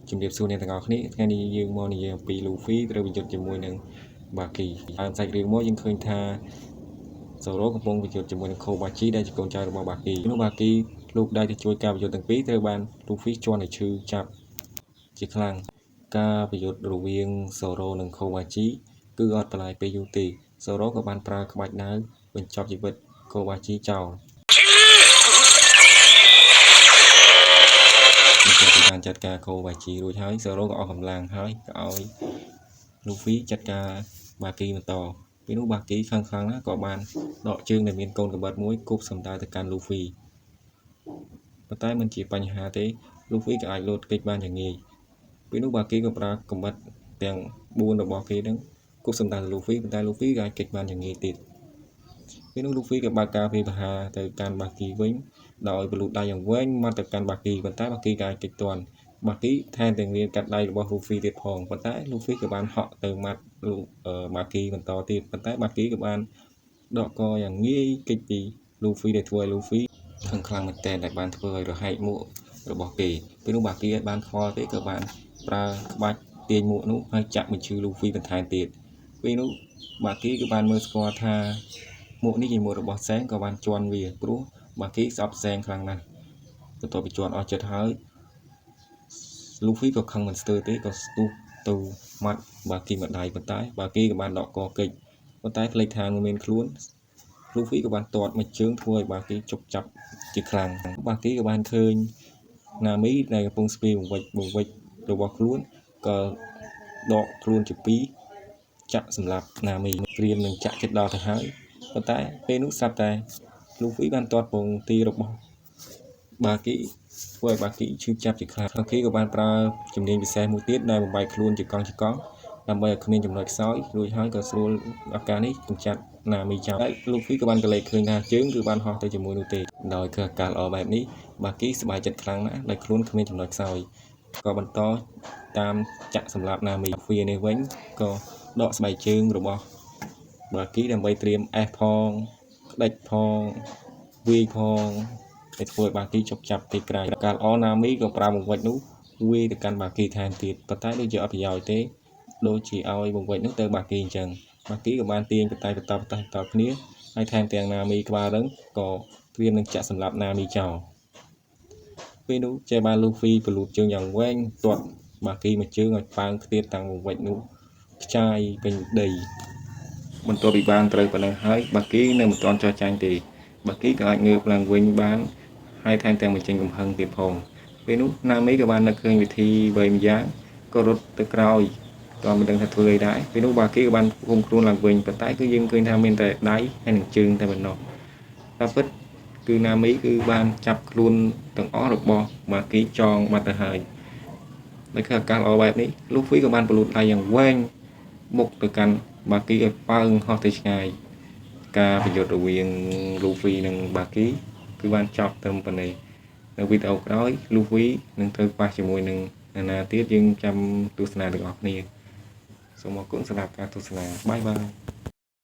ជំរាបសួរអ្នកទាំងអស់គ្នាថ្ងៃនេះយើងមកនិយាយអំពី Luffy ត្រូវបញ្យុទ្ធជាមួយនឹង Baki តាមសាច់រឿងមកយើងឃើញថា Zoro កំពុងបញ្យុទ្ធជាមួយនឹង Kobachi ដែលជាកូនចៅរបស់ Baki នោះ Baki លោកដៃទៅជួយការបញ្យុទ្ធទាំងពីរត្រូវបាន Luffy ជន់ឲ្យឈឺចាប់ជាខ្លាំងការបញ្យុទ្ធរវាង Zoro និង Kobachi គឺអត់បន្លាយពេលយូរទេ Zoro ក៏បានប្រើក្បាច់ដាវបញ្ចប់ជីវិត Kobachi ចោលបានចាត់ការ Kobachi រួចហើយ Zoro ក៏អស់កម្លាំងហើយក៏ឲ្យ Luffy ចាត់ការ Baki បន្តពេលនោះ Baki ខ្លាំងណាស់ក៏បានដកជើងដែលមានកូនកាំបិតមួយគប់សំដៅទៅកាន់ Luffy ប៉ុន្តែមិនជាបញ្ហាទេ Luffy ក៏អាចលោតគេចបានយ៉ាងងាយពេលនោះ Baki ក៏ប្រើកាំបិតទាំង4របស់គេនឹងគប់សំដៅទៅ Luffy ប៉ុន្តែ Luffy ក៏អាចគេចបានយ៉ាងងាយទៀតពេលនោះ Luffy ក៏បើកការវាយប្រហារទៅកាន់ Baki វិញដោយបលូតដៃយ៉ាងវែងមកទៅកាន់ Baki ប៉ុន្តែ Baki ក៏អាចគេចទាន់ Baki ថែមទាំងមានកាត់ដៃរបស់ Luffy ទៀតផងប៉ុន្តែ Luffy ក៏បានហក់ទៅមាត់ Baki បន្តទៀតប៉ុន្តែ Baki ក៏បានដកកយ៉ាងងាយគេចពី Luffy ដែលធ្វើឲ្យ Luffy ខឹងខ្លាំងមែនទែនដែលបានធ្វើឲ្យរហែកមួករបស់គេពេលនោះ Baki បានខ្វល់ទេក៏បានប្រើក្បាច់ទាញមួកនោះហើយចាក់បញ្ឈឺ Luffy បន្ថែមទៀតពេលនោះ Baki ក៏បានមើលស្គាល់ថាមួកនេះជាមួករបស់ Seng ក៏បានជន់វាព្រោះ Baki ស្អប់ Seng ខ្លាំងណាស់បន្ទាប់ពីជន់អស់ចិត្តហើយ Luffy ក៏ខឹងមិនស្ទើរទេក៏ស្ទុះទៅមាត់ Baki ម្ដាយប៉ុន្តែ Baki ក៏បានដកកកិច្ចប៉ុន្តែភ្លេចថាមិនមានខ្លួន Luffy ក៏បានទាត់មួយជើងធ្វើឲ្យ Baki ជប់ចាប់ជាខ្លាំង Baki ក៏បានឃើញ Nami ដែលកំពុងស្ពាយបង្វិចរបស់ខ្លួនក៏ដកខ្លួនជាពីរចាក់សម្លាប់ Nami ព្រាមនឹងចាក់ចិត្តដល់ទៅហើយប៉ុន្តែពេលនោះស្រាប់តែ Luffy បានទាត់ពងទីរបស់ Baki ធ្វើឲ្យ Baki ឈឺចាប់ជាខ្លាំង Baki ក៏បានប្រើជំនាញពិសេសមួយទៀតដែលបំបែកខ្លួនជាកង់ដើម្បីឲ្យគ្មានចំណុចខ្សោយរួចហើយក៏ស្រួលឱកាសនេះកម្ចាត់ Nami ចោលហើយ Luffy ក៏បានកលេចឃើញថាជើងគឺបានហោះទៅជាមួយនោះទេដោយគឺអាការល្អបែបនេះ Baki សប្បាយចិត្តខ្លាំងណាស់ដែលខ្លួនគ្មានចំណុចខ្សោយក៏បន្តតាមចាក់សម្លាប់ Nami វានេះវិញក៏ដកស្បែកជើងរបស់ Baki ដើម្បីត្រៀម S ផងក្តិចផងវាយផងđể ធ្វើឲ្យ Baki ជប់ចាប់ទីក្រៅកាលអ Nami ក៏ប្រើបង្វិចនោះវាយទៅកាន់ Baki ថែមទៀតប៉ុន្តែដូចជាអត់ប្រយោជន៍ទេដូចជាឲ្យបង្វិចនោះទៅ Baki អញ្ចឹង Baki ក៏បានទាញបតែបន្តគ្នាហើយថែមទាំង Nami ក្បាលរឹងក៏ត្រៀមនឹងចាក់សម្លាប់ Nami ចោលពេលនោះចេះបាន Luffy បលូតជើងយ៉ាងវែងទាត់ Baki មួយជើងឲ្យប៉ើងខ្ទាតតាំងបង្វិចនោះខ្ចាយពេញដីបន្ទាប់ពីបានត្រូវប៉ុណ្ណឹងហើយ Baki នៅមិនទាន់ចោះចាញ់ទេ Baki ក៏អាចងើបឡើងវិញបានហើយថែមទាំងបញ្ចេញកំហឹងទៀតផងពេលនោះ Nami ក៏បាននឹកឃើញវិធីវែងម្យ៉ាងក៏រត់ទៅក្រោយក៏មិនដឹងថាធ្វើអីដែរពេលនោះ Baki ក៏បានឃុំខ្លួនឡើងវិញប៉ុន្តែគឺយើងឃើញថាមានតែដៃហើយនឹងជើងតែប៉ុណ្ណោះតាមពិតគឺ Nami គឺបានចាប់ខ្លួនទាំងអស់របស់ Baki ចងបាត់ទៅហើយដោយគឺអាកាសល្អបែបនេះ Luffy ក៏បានបលូតដៃយ៉ាងវែងមុខទៅកាន់ Baki ឲ្យប៉ើងហោះទៅឆ្ងាយការប្រយុទ្ធរវាង Luffy និង Baki គឺបានចប់ត្រឹមប៉ុណ្ណេះនៅវីដេអូក្រោយ Luffy នឹងត្រូវប៉ះជាមួយនឹងអ្នកណាទៀតយើងចាំទស្សនាទាំងអស់គ្នាសូមអរគុណសម្រាប់ការទស្សនាបាយបាយ